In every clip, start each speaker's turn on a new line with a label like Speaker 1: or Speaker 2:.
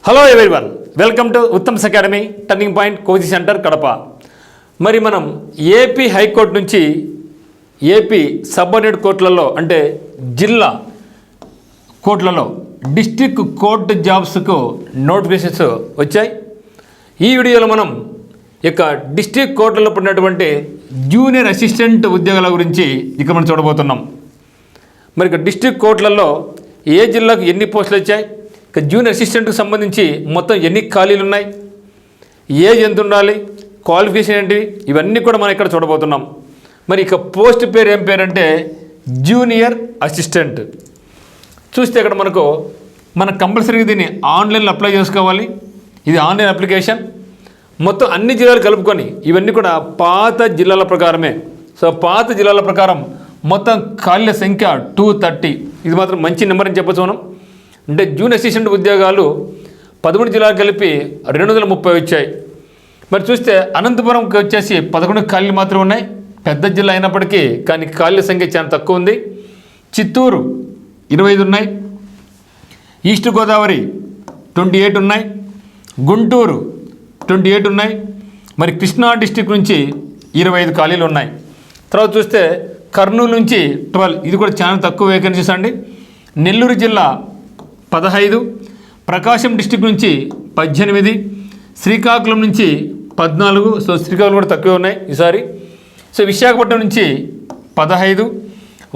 Speaker 1: Hello everyone, welcome to Uttam's academy turning point coaching centre Kadapa. మరి మనం AP high court నుంచి AP subordinate కోర్టులలో అంటే జిల్లా కోర్టులలో డిస్ట్రిక్ట్ కోర్టు జాబ్స్కు నోటిఫికేషన్స్ వచ్చాయి. ఈ వీడియోలో మనం ఇక డిస్ట్రిక్ట్ కోర్టులో పడినటువంటి జూనియర్ అసిస్టెంట్ ఉద్యోగాల గురించి ఇక మనం చూడబోతున్నాం. మరి ఇక డిస్ట్రిక్ట్ కోర్టులలో ఏ జిల్లాకు ఎన్ని పోస్టులు వచ్చాయి, ఇక జూనియర్ అసిస్టెంట్కి సంబంధించి మొత్తం ఎన్ని ఖాళీలు ఉన్నాయి, ఏజ్ ఎంత ఉండాలి, క్వాలిఫికేషన్ ఏంటి, ఇవన్నీ కూడా మనం ఇక్కడ చూడబోతున్నాం. మరి ఇక పోస్ట్ పేరు ఏం పేరు అంటే జూనియర్ అసిస్టెంట్. చూస్తే ఇక్కడ మన కంపల్సరీగా దీన్ని ఆన్లైన్లో అప్లై చేసుకోవాలి. ఇది ఆన్లైన్ అప్లికేషన్. మొత్తం అన్ని జిల్లాలు కలుపుకొని ఇవన్నీ కూడా పాత జిల్లాల ప్రకారమే. సో పాత జిల్లాల ప్రకారం మొత్తం ఖాళీల సంఖ్య 230. ఇది మాత్రం మంచి నెంబర్ అని చెప్పచ్చు మనం. అంటే జూనియర్ అసిస్టెంట్ ఉద్యోగాలు 13 జిల్లాలు కలిపి 230 వచ్చాయి. మరి చూస్తే అనంతపురంకి వచ్చేసి 11 ఖాళీలు మాత్రం ఉన్నాయి. పెద్ద జిల్లా అయినప్పటికీ కానీ ఖాళీల సంఖ్య చాలా తక్కువ ఉంది. చిత్తూరు 25 ఉన్నాయి. ఈస్ట్ గోదావరి 28 ఉన్నాయి. గుంటూరు 28 ఉన్నాయి. మరి కృష్ణా డిస్టిక్ నుంచి 25 ఖాళీలు ఉన్నాయి. తర్వాత చూస్తే కర్నూలు నుంచి 12, ఇది కూడా చాలా తక్కువ వేకెన్సీస్ అండి. నెల్లూరు జిల్లా 15, ప్రకాశం డిస్టిక్ నుంచి 18, శ్రీకాకుళం నుంచి 14. సో శ్రీకాకుళం కూడా తక్కువ ఉన్నాయి ఈసారి. సో విశాఖపట్నం నుంచి 15,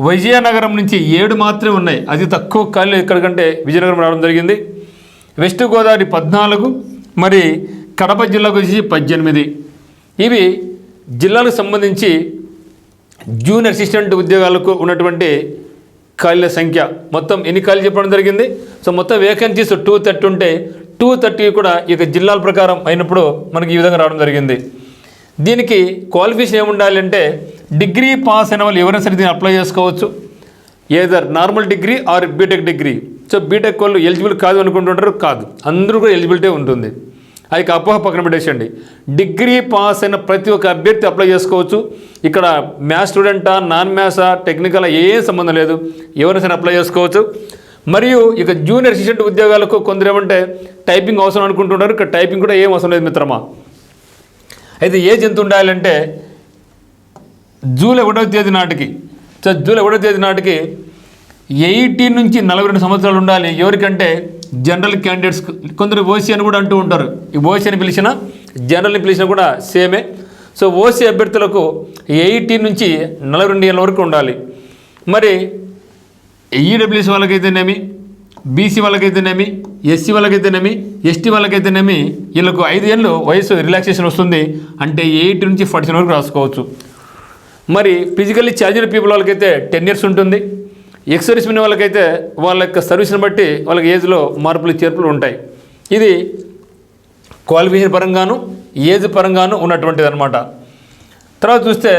Speaker 1: విజయనగరం నుంచి 7 మాత్రమే ఉన్నాయి. అది తక్కువ ఖాళీ ఎక్కడికంటే విజయనగరం రావడం జరిగింది. వెస్ట్ గోదావరి 14, మరి కడప జిల్లాకు వచ్చి 18. ఇవి జిల్లాలకు సంబంధించి జూనియర్ అసిస్టెంట్ ఉద్యోగాలకు ఉన్నటువంటి ఖాళీల సంఖ్య. మొత్తం ఎన్ని ఖాళీలు చెప్పడం జరిగింది. సో మొత్తం వేకెన్సీస్ 230 ఉంటే 230 కూడా ఇక జిల్లాల ప్రకారం అయినప్పుడు మనకి ఈ విధంగా రావడం జరిగింది. దీనికి క్వాలిఫికేషన్ ఏముండాలి అంటే డిగ్రీ పాస్ అయిన వాళ్ళు ఎవరైనా సరే దీన్ని అప్లై చేసుకోవచ్చు. Either normal degree or BTech degree. So BTech వాళ్ళు ఎలిజిబుల్ కాదు అనుకుంటుంటారు, కాదు, అందరూ కూడా ఎలిజిబిలిటీ ఉంటుంది. అది అపోహ పక్కన పెట్టేసండి. డిగ్రీ పాస్ అయిన ప్రతి ఒక్క అభ్యర్థి అప్లై చేసుకోవచ్చు. ఇక్కడ మ్యాథ్స్ స్టూడెంటా, నాన్ మ్యాథ్సా, టెక్నికల్ ఏం సంబంధం లేదు, ఎవరైనా సరే అప్లై చేసుకోవచ్చు. మరియు ఇక జూనియర్ అసిస్టెంట్ ఉద్యోగాలకు కొందరు ఏమంటే టైపింగ్ అవసరం అనుకుంటుంటారు. ఇక్కడ టైపింగ్ కూడా ఏం అవసరం లేదు మిత్రమా. అయితే ఏజ్ ఎంత ఉండాలంటే జూలై 1వ తేదీ నాటికి, సో జూలై 1వ తేదీ నాటికి 18 నుంచి 42 సంవత్సరాలు ఉండాలి. ఎవరికంటే జనరల్ క్యాండిడేట్స్. కొందరు ఓసీ అని కూడా అంటూ ఉంటారు. ఈ ఓసీ అని పిలిచిన జనరల్ని పిలిచినా కూడా సేమే. సో ఓసీ అభ్యర్థులకు 18 నుంచి 42 ఏళ్ళ వరకు ఉండాలి. మరి ఈడబ్ల్యూఎస్ వాళ్ళకైతేనేమి, బీసీ వాళ్ళకైతేనేమి, ఎస్సీ వాళ్ళకైతేనేమి, ఎస్టీ వాళ్ళకైతేనేమి వీళ్ళకు 5 ఏళ్ళు వయసు రిలాక్సేషన్ వస్తుంది. అంటే 8 నుంచి 47 వరకు రాసుకోవచ్చు. మరి ఫిజికల్లీ ఛాలెంజ్డ్ పీపుల్ వాళ్ళకైతే 10 ఇయర్స్ ఉంటుంది. ఎక్సర్వీస్ మెన్ వాళ్ళకైతే వాళ్ళ యొక్క సర్వీస్ని బట్టి వాళ్ళకి ఏజ్లో మార్పులు చేర్పులు ఉంటాయి. ఇది క్వాలిఫికేషన్ పరంగాను ఏజ్ పరంగాను ఉన్నటువంటిది అనమాట. తర్వాత చూస్తే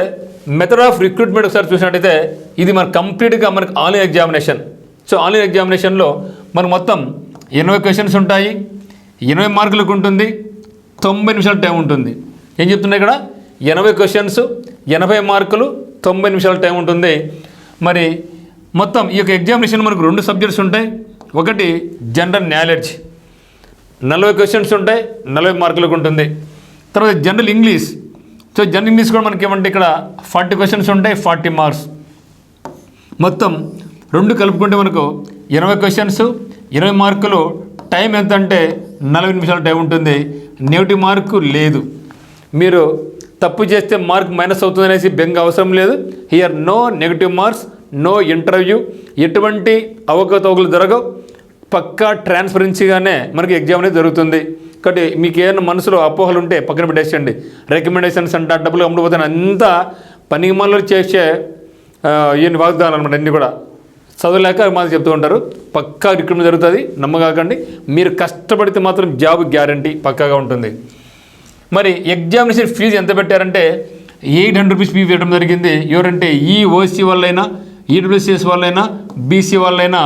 Speaker 1: మెథడ్ ఆఫ్ రిక్రూట్మెంట్ ఒకసారి చూసినట్టయితే ఇది మన కంప్లీట్గా మనకు ఆన్లైన్ ఎగ్జామినేషన్. సో ఆన్లైన్ ఎగ్జామినేషన్లో మనకు మొత్తం 80 క్వశ్చన్స్ ఉంటాయి. 80 మార్కులకు ఉంటుంది. 90 నిమిషాల టైం ఉంటుంది. ఏం చెప్తున్నాయి ఇక్కడ? 80 క్వశ్చన్స్, 80 మార్కులు, 90 నిమిషాల టైం ఉంటుంది. మరి మొత్తం ఈ యొక్క ఎగ్జామినేషన్ మనకు 2 సబ్జెక్ట్స్ ఉంటాయి. ఒకటి జనరల్ నాలెడ్జ్, 40 క్వశ్చన్స్ ఉంటాయి, 40 మార్కులకు ఉంటుంది. తర్వాత general English. So general English కూడా మనకి ఏమంటే ఇక్కడ 40 క్వశ్చన్స్ ఉంటాయి, 40 మార్క్స్. మొత్తం 2 కలుపుకుంటే మనకు 80 క్వశ్చన్స్, 20 మార్కులు. టైం ఎంత అంటే 40 నిమిషాల టైం ఉంటుంది. నెగిటివ్ మార్కు లేదు. మీరు తప్పు చేస్తే మార్క్ మైనస్ అవుతుంది అనేసి బెంగ అవసరం లేదు. Here no negative marks, no interview, ఎటువంటి అవకతవకలు జరగవు. పక్కా ట్రాన్స్పరెన్సీగానే మనకి ఎగ్జామ్ అనేది జరుగుతుంది. కాబట్టి మీకు ఏమైనా మనసులో అపోహలు ఉంటే పక్కన పెట్టేసండి. రికమెండేషన్స్ అంటే డబ్బులు అమ్ముడుపోతాను అంతా పనికి మనలో చేసే ఈయన వాగ్దానాలు అనమాట. అన్నీ కూడా చదవలేక మాకు చెప్తూ ఉంటారు. పక్కా రిక్రూట్మెంట్ జరుగుతుంది, నమ్మకాకండి. మీరు కష్టపడితే మాత్రం జాబ్ గ్యారంటీ పక్కాగా ఉంటుంది. మరి ఎగ్జామినేషన్ ఫీజు ఎంత పెట్టారంటే 800 రూపీస్ ఫీజు పెట్టడం జరిగింది. ఎవరంటే ఈ ఓసీ వాళ్ళైనా, ఈడబ్ల్యూసీఎస్ వాళ్ళైనా, బీసీ వాళ్ళైనా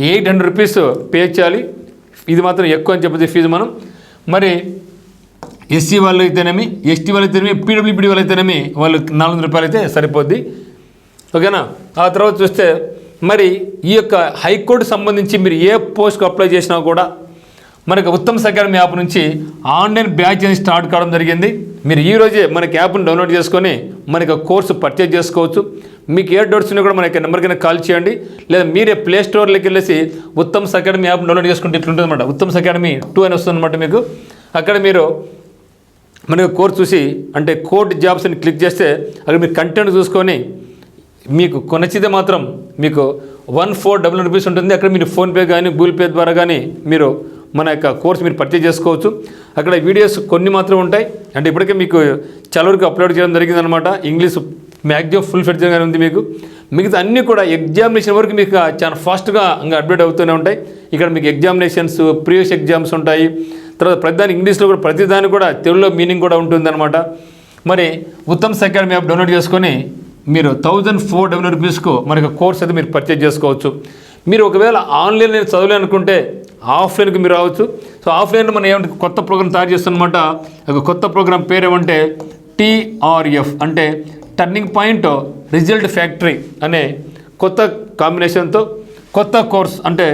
Speaker 1: 800 రూపీస్ పే చేయాలి. ఇది మాత్రం ఎక్కువ అని చెప్పేది ఫీజు మనం. మరి ఎస్సీ వాళ్ళు అయితేనేమి, ఎస్టీ వాళ్ళు అయితేనేమి, పీడబ్ల్యూబీడీ వాళ్ళు అయితేనేమి వాళ్ళు 400 రూపాయలు అయితే సరిపోద్ది. ఓకేనా? ఆ తర్వాత చూస్తే మరి ఈ యొక్క హైకోర్టు సంబంధించి మీరు ఏ పోస్ట్కి అప్లై చేసినా కూడా మనకు ఉత్తమ్ అకాడమీ యాప్ నుంచి ఆన్లైన్ బ్యాచ్ అనేది స్టార్ట్ కావడం జరిగింది. మీరు ఈరోజే మనకి యాప్ని డౌన్లోడ్ చేసుకొని మనకి కోర్సు పర్చేజ్ చేసుకోవచ్చు. మీకు ఏ డౌట్స్ ఉన్నా కూడా మనకి నెంబర్ కింద కాల్ చేయండి, లేదా మీరే ప్లే స్టోర్లోకి వెళ్ళేసి ఉత్తమ్ అకాడమీ యాప్ డౌన్లోడ్ చేసుకుంటే ఇట్లుంటుంది అనమాట. ఉత్తమ్ అకాడమీ 2 అని వస్తుంది అనమాట. మీకు అక్కడ మీరు మనకి కోర్స్ చూసి అంటే కోడ్ జాబ్స్ అని క్లిక్ చేస్తే అక్కడ మీరు కంటెంట్ చూసుకొని మీకు నచ్చితే మాత్రం మీకు 1499 రూపీస్ ఉంటుంది. అక్కడ మీరు ఫోన్పే కానీ గూగుల్ పే ద్వారా కానీ మీరు మన యొక్క కోర్స్ మీరు పర్చేజ్ చేసుకోవచ్చు. అక్కడ వీడియోస్ కొన్ని మాత్రం ఉంటాయి. అంటే ఇప్పటికే మీకు చాలా వరకు అప్లోడ్ చేయడం జరిగిందనమాట. ఇంగ్లీష్ మ్యాక్సిమం ఫుల్ ఫెడ్జ్గానే ఉంది. మీకు మిగతా అన్నీ కూడా ఎగ్జామినేషన్ వరకు మీకు చాలా ఫాస్ట్గా ఇంకా అప్డేట్ అవుతూనే ఉంటాయి. ఇక్కడ మీకు ఎగ్జామినేషన్స్, ప్రీవియస్ ఎగ్జామ్స్ ఉంటాయి. తర్వాత ప్రతిదాని ఇంగ్లీష్లో కూడా ప్రతిదాని కూడా తెలుగులో మీనింగ్ కూడా ఉంటుందన్నమాట. మరి ఉత్తమ్ అకాడమీ యాప్ డౌన్లోడ్ చేసుకొని మీరు 1499 రూపీస్కు మనకు కోర్స్ అయితే మీరు పర్చేజ్ చేసుకోవచ్చు. మీరు ఒకవేళ ఆన్లైన్ నేను చదవలే అనుకుంటే ఆఫ్లైన్కి మీరు రావచ్చు. సో ఆఫ్లైన్లో మనం ఏమంటే కొత్త ప్రోగ్రామ్ తయారు చేస్తున్నమాట. ఒక కొత్త ప్రోగ్రామ్ పేరు ఏమంటే TRF అంటే టర్నింగ్ పాయింట్ రిజల్ట్ ఫ్యాక్టరీ అనే కొత్త కాంబినేషన్తో కొత్త కోర్స్ అంటే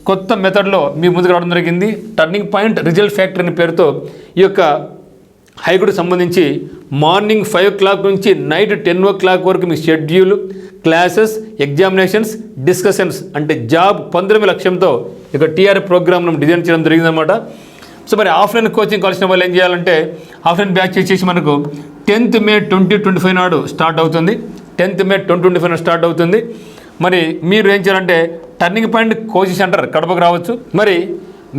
Speaker 1: కొత్త మెథడ్లో మీ ముందుకు రావడం జరిగింది. టర్నింగ్ పాయింట్ రిజల్ట్ ఫ్యాక్టరీ అనే పేరుతో ఈ యొక్క హైకోర్టుకు సంబంధించి మార్నింగ్ 5 o'clock నుంచి నైట్ 10 o'clock వరకు మీ షెడ్యూల్, క్లాసెస్, ఎగ్జామినేషన్స్, డిస్కషన్స్ అంటే జాబ్ పొందడమే లక్ష్యంతో ఇక TRF ప్రోగ్రామ్ను డిజైన్ చేయడం జరిగిందన్నమాట. సో మరి ఆఫ్లైన్ కోచింగ్ కావాల్సిన వాళ్ళు ఏం చేయాలంటే ఆఫ్లైన్ బ్యాచ్ వచ్చేసి మనకు 10th May 2025 నాడు స్టార్ట్ అవుతుంది. 10th May 2025 నాడు స్టార్ట్ అవుతుంది. మరి మీరు ఏం చేయాలంటే టర్నింగ్ పాయింట్ కోచింగ్ సెంటర్ కడపకు రావచ్చు. మరి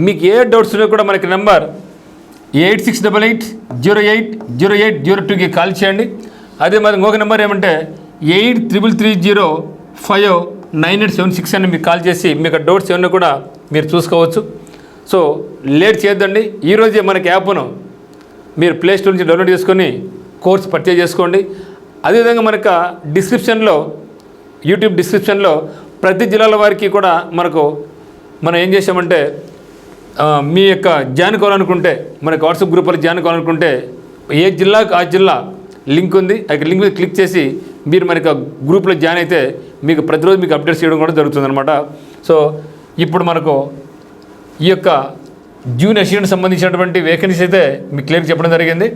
Speaker 1: మీకు ఏ డౌట్స్ ఉన్నా కూడా మనకి నెంబర్ 8688080802కి కాల్ చేయండి. అదే మరి ఇంకొక నెంబర్ ఏమంటే 8330599876 అని మీకు కాల్ చేసి మీకు డౌట్స్ ఏమన్నా కూడా మీరు చూసుకోవచ్చు. సో లేట్ చేయొద్దండి. ఈరోజే మనకి యాప్ను మీరు ప్లే స్టోర్ నుంచి డౌన్లోడ్ చేసుకొని కోర్స్ పర్చేజ్ చేసుకోండి. అదేవిధంగా మనకు డిస్క్రిప్షన్లో యూట్యూబ్ డిస్క్రిప్షన్లో ప్రతి జిల్లాల వారికి కూడా మనం ఏం చేసామంటే మీ యొక్క జాయిన్ కావాలనుకుంటే మనకు వాట్సాప్ గ్రూప్లో జాయిన్ కావాలనుకుంటే ఏ జిల్లాకు ఆ జిల్లా లింక్ ఉంది. ఆ లింక్ మీద క్లిక్ చేసి మీరు మనకు గ్రూప్లో జాయిన్ అయితే మీకు ప్రతిరోజు మీకు అప్డేట్స్ చేయడం కూడా జరుగుతుందన్నమాట. సో ఇప్పుడు మనకు ఈ యొక్క జూనియర్ అసిస్టెంట్ సంబంధించినటువంటి వేకెన్సీస్ అయితే మీకు క్లియర్ చెప్పడం జరిగింది.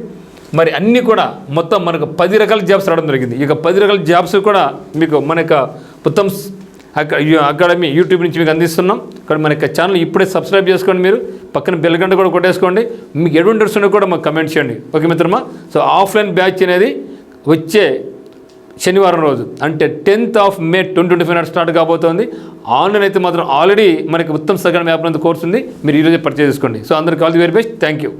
Speaker 1: మరి అన్నీ కూడా మొత్తం మనకు 10 రకాల జాబ్స్ రావడం జరిగింది. ఇక 10 రకాల జాబ్స్ కూడా మీకు మన యొక్క ఉత్తమ్ అకాడమీ యూట్యూబ్ నుంచి మీకు అందిస్తున్నాం. ఇక్కడ మన యొక్క ఛానల్ ఇప్పుడే సబ్స్క్రైబ్ చేసుకోండి. మీరు పక్కన బెల్ గంట కూడా కొట్టేసుకోండి. మీకు ఎటువంటి డౌట్స్ ఉన్నా కూడా మాకు కమెంట్ చేయండి. ఓకే మిత్రమా. సో ఆఫ్లైన్ బ్యాచ్ అనేది వచ్చే శనివారం రోజు అంటే 10th May 2025 నాడు స్టార్ట్ కాబోతోంది. ఆన్లైన్ అయితే మాత్రం ఆల్రెడీ మనకి ఉత్తమ్ అకాడమీ యాప్ నందు కోర్స్ ఉంది. మీరు ఈరోజే పర్చేజ్ చేసుకోండి. సో అందరికీ all the very best. Thank you.